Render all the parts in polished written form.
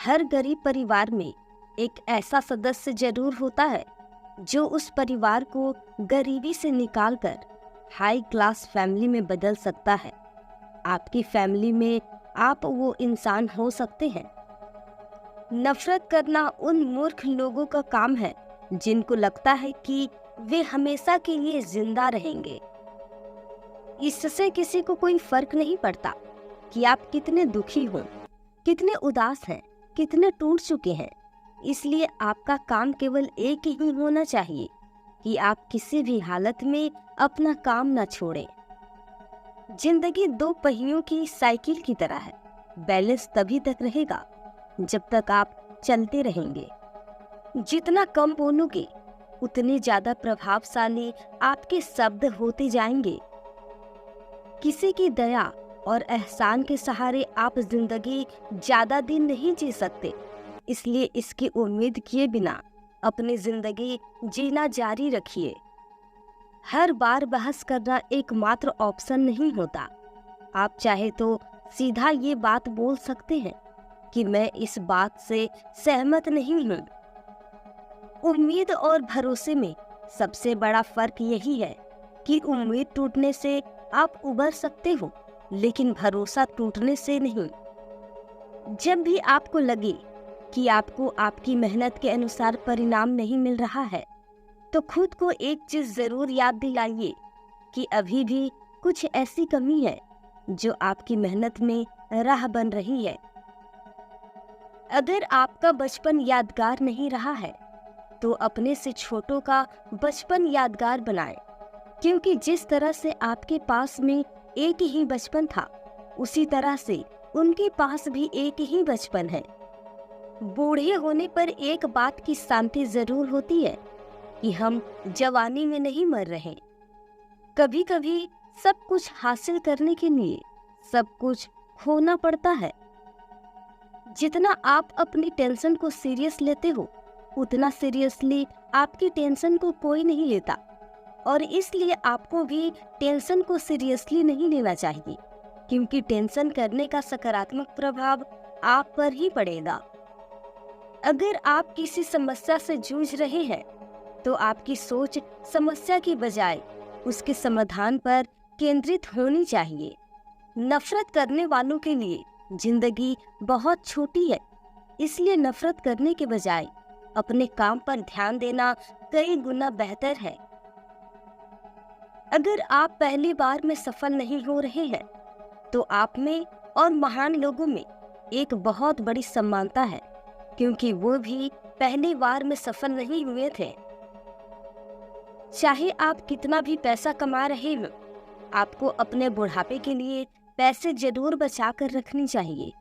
हर गरीब परिवार में एक ऐसा सदस्य जरूर होता है जो उस परिवार को गरीबी से निकालकर हाई क्लास फैमिली में बदल सकता है। आपकी फैमिली में आप वो इंसान हो सकते हैं। नफरत करना उन मूर्ख लोगों का काम है जिनको लगता है कि वे हमेशा के लिए जिंदा रहेंगे। इससे किसी को कोई फर्क नहीं पड़ता कि आप कितने दुखी हो, कितने उदास हैं, कितने टूट चुके हैं। इसलिए आपका काम केवल एक ही होना चाहिए कि आप किसी भी हालत में अपना काम न छोड़ें। जिंदगी दो पहियों की साइकिल की तरह है। बैलेंस तभी तक रहेगा जब तक आप चलते रहेंगे। जितना कम बोलोगे उतने ज्यादा प्रभावशाली आपके शब्द होते जाएंगे। किसी की दया और एहसान के सहारे आप जिंदगी ज्यादा दिन नहीं जी सकते। इसलिए इसकी उम्मीद किए बिना अपनी जिंदगी जीना जारी रखिए। हर बार बहस करना एकमात्र ऑप्शन नहीं होता। आप चाहे तो सीधा ये बात बोल सकते हैं कि मैं इस बात से सहमत नहीं हूँ। उम्मीद और भरोसे में सबसे बड़ा फर्क यही है कि उम्मीद टूटने से आप उबर सकते हो, लेकिन भरोसा टूटने से नहीं। जब भी आपको लगे कि आपको आपकी मेहनत के अनुसार परिणाम नहीं मिल रहा है, तो खुद को एक चीज जरूर याद दिलाइए कि अभी भी कुछ ऐसी कमी है जो आपकी मेहनत में राह बन रही है। अगर आपका बचपन यादगार नहीं रहा है, तो अपने से छोटों का बचपन यादगार बनाएं, क्योंकि जिस तरह से आपके पास में एक ही बचपन था, उसी तरह से उनके पास भी एक ही बचपन है। बूढ़े होने पर एक बात की शांति जरूर होती है कि हम जवानी में नहीं मर रहे। कभी कभी सब कुछ हासिल करने के लिए सब कुछ खोना पड़ता है। जितना आप अपनी टेंशन को सीरियस लेते हो, उतना सीरियसली आपकी टेंशन को कोई नहीं लेता, और इसलिए आपको भी टेंशन को सीरियसली नहीं लेना चाहिए, क्योंकि टेंशन करने का सकारात्मक प्रभाव आप पर ही पड़ेगा। अगर आप किसी समस्या से जूझ रहे हैं, तो आपकी सोच समस्या की बजाय उसके समाधान पर केंद्रित होनी चाहिए। नफरत करने वालों के लिए जिंदगी बहुत छोटी है, इसलिए नफरत करने के बजाय अपने काम पर ध्यान देना कई गुना बेहतर है। अगर आप पहली बार में सफल नहीं हो रहे हैं, तो आप में और महान लोगों में एक बहुत बड़ी समानता है, क्योंकि वो भी पहली बार में सफल नहीं हुए थे। चाहे आप कितना भी पैसा कमा रहे हो, आपको अपने बुढ़ापे के लिए पैसे जरूर बचा कर रखनी चाहिए।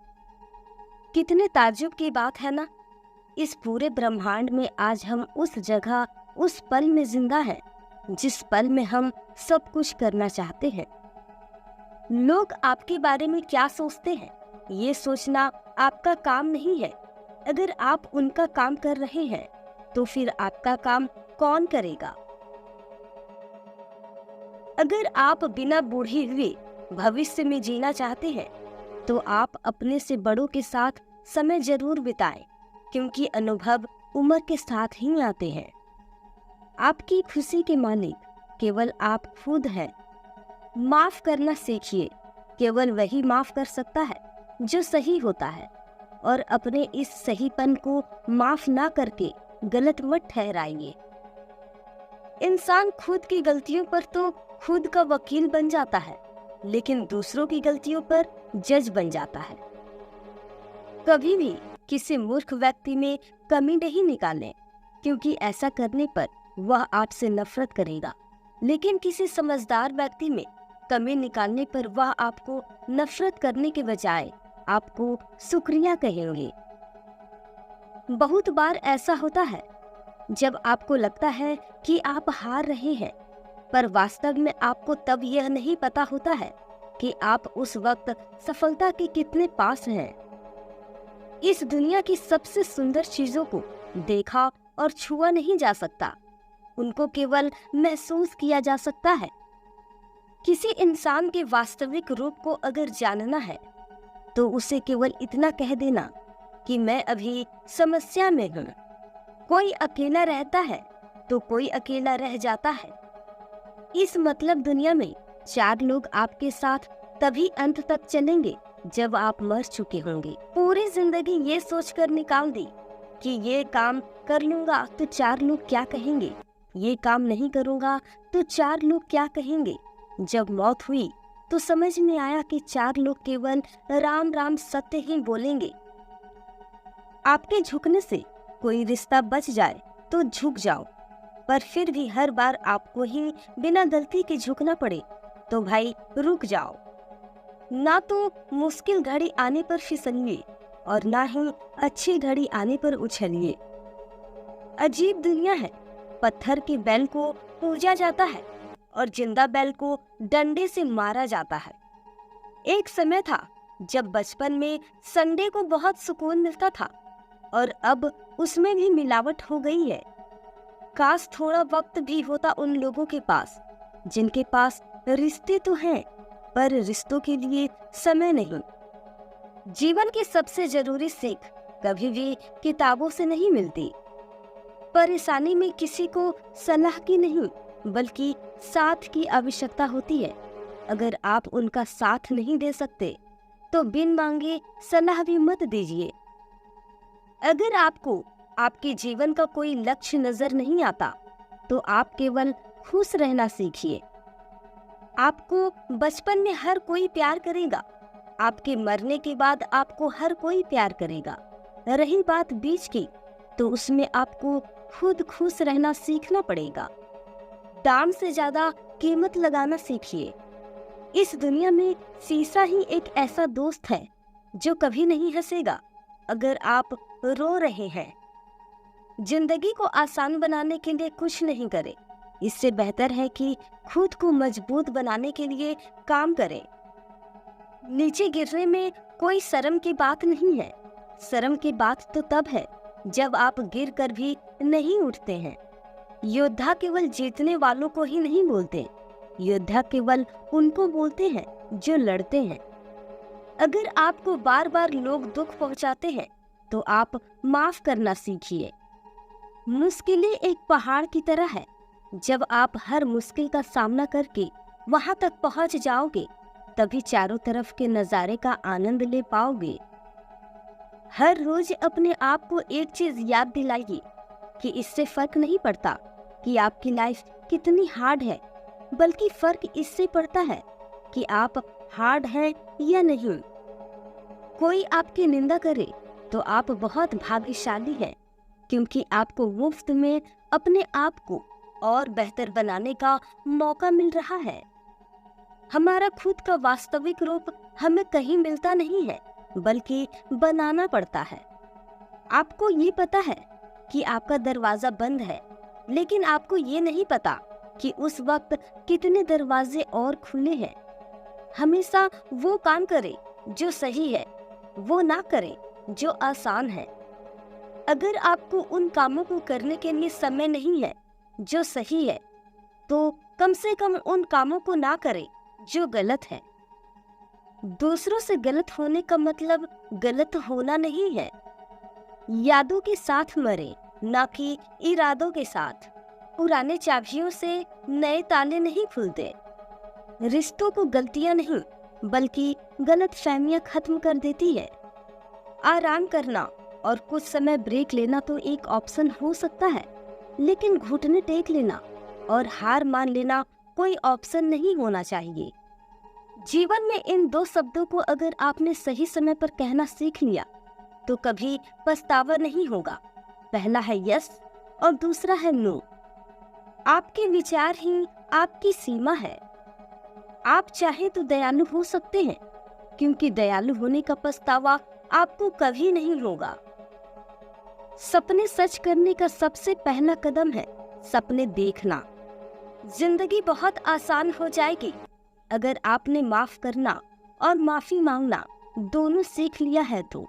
कितने ताज्जुब की बात है ना, इस पूरे ब्रह्मांड में आज हम उस जगह, उस पल में जिंदा हैं जिस पल में हम सब कुछ करना चाहते हैं। लोग आपके बारे में क्या सोचते हैं, ये सोचना आपका काम नहीं है। अगर आप उनका काम कर रहे हैं, तो फिर आपका काम कौन करेगा? अगर आप बिना बूढ़े हुए भविष्य में जीना चाहते हैं, तो आप अपने से बड़ों के साथ समय जरूर बिताएं, क्योंकि अनुभव उम्र के साथ ही आते हैं। आपकी खुशी के मालिक केवल आप खुद हैं। माफ करना सीखिए, केवल वही माफ कर सकता है जो सही होता है, और अपने इस सहीपन को माफ ना करके गलत मत ठहराइए। इंसान खुद की गलतियों पर तो खुद का वकील बन जाता है, लेकिन दूसरों की गलतियों पर जज बन जाता है। कभी भी किसी मूर्ख व्यक्ति में कमी नहीं निकालें, क्योंकि ऐसा करने पर वह आपसे नफरत करेगा, लेकिन किसी समझदार व्यक्ति में कमी निकालने पर वह आपको नफरत करने के बजाय आपको शुक्रिया कहेंगे। बहुत बार ऐसा होता है जब आपको लगता है कि आप हार रहे हैं, पर वास्तव में आपको तब यह नहीं पता होता है कि आप उस वक्त सफलता के कितने पास हैं। इस दुनिया की सबसे सुंदर चीजों को देखा और छुआ नहीं जा सकता, उनको केवल महसूस किया जा सकता है। किसी इंसान के वास्तविक रूप को अगर जानना है, तो उसे केवल इतना कह देना कि मैं अभी समस्या में हूँ। कोई अकेला रहता है तो कोई अकेला रह जाता है। इस मतलब दुनिया में 4 लोग आपके साथ तभी अंत तक चलेंगे जब आप मर चुके होंगे। पूरी जिंदगी ये सोचकर निकाल दी कि ये काम कर लूंगा तो 4 लोग क्या कहेंगे, ये काम नहीं करूंगा तो 4 लोग क्या कहेंगे। जब मौत हुई तो समझ में आया कि 4 लोग केवल राम राम सत्य ही बोलेंगे। आपके झुकने से कोई रिश्ता बच जाए तो झुक जाओ, पर फिर भी हर बार आपको ही बिना गलती के झुकना पड़े तो भाई रुक जाओ। ना तो मुश्किल घड़ी आने पर फिसलिए और ना ही अच्छी घड़ी आने पर उछलिए। अजीब दुनिया है, पत्थर के बैल को पूजा जाता है और जिंदा बैल को डंडे से मारा जाता है। एक समय था जब बचपन में संडे को बहुत सुकून मिलता था और अब उसमें भी मिलावट हो गई है। काश थोड़ा वक्त भी होता उन लोगों के पास जिनके पास रिश्ते तो हैं पर रिश्तों के लिए समय नहीं। जीवन की सबसे जरूरी सीख कभी भी किताबों से नहीं मिलती। परेशानी में किसी को सलाह की नहीं बल्कि साथ की आवश्यकता होती है। अगर आप उनका साथ नहीं दे सकते तो बिन मांगे सलाह भी मत दीजिए। अगर आपको आपके जीवन का कोई लक्ष्य नजर नहीं आता तो आप केवल खुश रहना सीखिए। आपको बचपन में हर कोई प्यार करेगा, आपके मरने के बाद आपको हर कोई प्यार करेगा। रही बात बीच की तो उसमें आपको खुद खुश रहना सीखना पड़ेगा। दाम से ज्यादा कीमत लगाना सीखिए। इस दुनिया में शीशा ही एक ऐसा दोस्त है जो कभी नहीं हंसेगा अगर आप रो रहे हैं। जिंदगी को आसान बनाने के लिए कुछ नहीं करें, इससे बेहतर है कि खुद को मजबूत बनाने के लिए काम करें। नीचे गिरने में कोई शर्म की बात नहीं है। शर्म की बात तो तब है जब आप गिर कर भी नहीं उठते हैं। योद्धा केवल जीतने वालों को ही नहीं बोलते, योद्धा केवल उनको बोलते हैं जो लड़ते हैं। अगर आपको बार बार लोग दुख पहुंचाते हैं तो आप माफ करना सीखिए। मुश्किलें एक पहाड़ की तरह है, जब आप हर मुश्किल का सामना करके वहां तक पहुंच जाओगे तभी चारों तरफ के नजारे का आनंद ले पाओगे। हर रोज अपने आप को एक चीज याद दिलाइए कि इससे फर्क नहीं पड़ता कि आपकी लाइफ कितनी हार्ड है, बल्कि फर्क इससे पड़ता है कि आप हार्ड हैं या नहीं। कोई आपकी निंदा करे तो आप बहुत भाग्यशाली हैं, क्योंकि आपको मुफ्त में अपने आप को और बेहतर बनाने का मौका मिल रहा है। हमारा खुद का वास्तविक रूप हमें कहीं मिलता नहीं है, बल्कि बनाना पड़ता है। आपको ये पता है कि आपका दरवाजा बंद है, लेकिन आपको ये नहीं पता कि उस वक्त कितने दरवाजे और खुले हैं। हमेशा वो काम करें जो सही है, वो ना करें जो आसान है। अगर आपको उन कामों को करने के लिए समय नहीं है जो सही है, तो कम से कम उन कामों को ना करें जो गलत है। दूसरों से गलत होने का मतलब गलत होना नहीं है। यादों के साथ मरे, ना कि इरादों के साथ। पुराने चाबियों से नए ताले नहीं खुलते। रिश्तों को गलतियां नहीं बल्कि गलत फहमियां खत्म कर देती है। आराम करना और कुछ समय ब्रेक लेना तो एक ऑप्शन हो सकता है, लेकिन घुटने टेक लेना और हार मान लेना कोई ऑप्शन नहीं होना चाहिए। जीवन में इन 2 शब्दों को अगर आपने सही समय पर कहना सीख लिया तो कभी पछतावा नहीं होगा। पहला है यस और दूसरा है नो। आपके विचार ही आपकी सीमा है। आप चाहे तो दयालु हो सकते हैं, क्योंकि दयालु होने का पछतावा आपको कभी नहीं होगा। सपने सच करने का सबसे पहला कदम है सपने देखना। जिंदगी बहुत आसान हो जाएगी अगर आपने माफ करना और माफी मांगना दोनों सीख लिया है तो।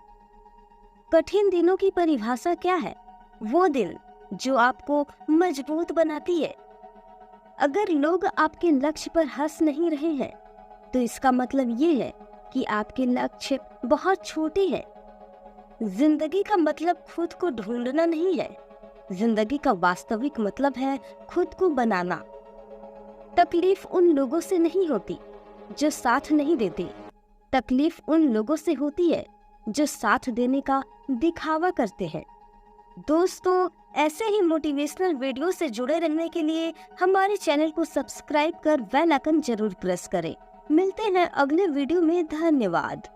कठिन दिनों की परिभाषा क्या है? वो दिन जो आपको मजबूत बनाती है। अगर लोग आपके लक्ष्य पर हंस नहीं रहे हैं तो इसका मतलब ये है कि आपके लक्ष्य बहुत छोटे हैं। जिंदगी का मतलब खुद को ढूंढना नहीं है। जिंदगी का वास्तविक मतलब है खुद को बनाना। तकलीफ उन लोगों से नहीं होती जो साथ नहीं देते, तकलीफ उन लोगों से होती है जो साथ देने का दिखावा करते हैं। दोस्तों, ऐसे ही मोटिवेशनल वीडियो से जुड़े रहने के लिए हमारे चैनल को सब्सक्राइब कर बेल आइकन जरूर प्रेस करें। मिलते हैं अगले वीडियो में। धन्यवाद।